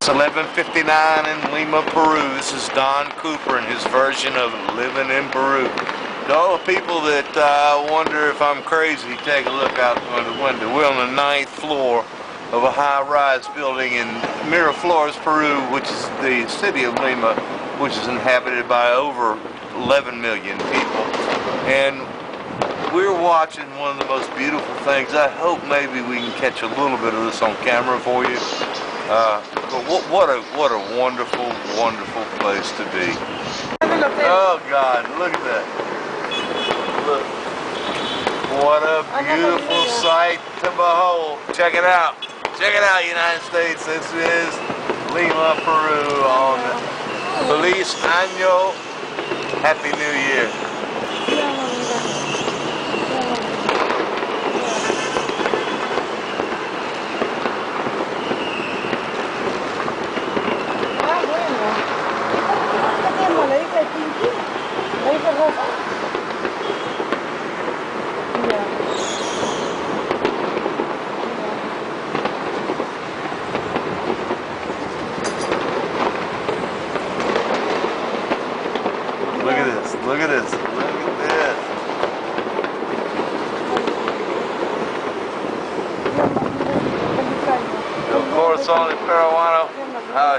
It's 11:59 in Lima, Peru. This is Don Cooper and his version of Living in Peru. To all the people that wonder if I'm crazy, take a look out the window. We're on the 9th floor of a high-rise building in Miraflores, Peru, which is the city of Lima, which is inhabited by over 11 million people. And we're watching one of the most beautiful things. I hope maybe we can catch a little bit of this on camera for you. But what a wonderful, wonderful place to be. Oh God, look at that. Look. What a beautiful sight to behold. Check it out. Check it out, United States. This is Lima, Peru on Feliz Año. Happy New Year. Look at this, look at this, look at this. El corazón de peruano. Ah,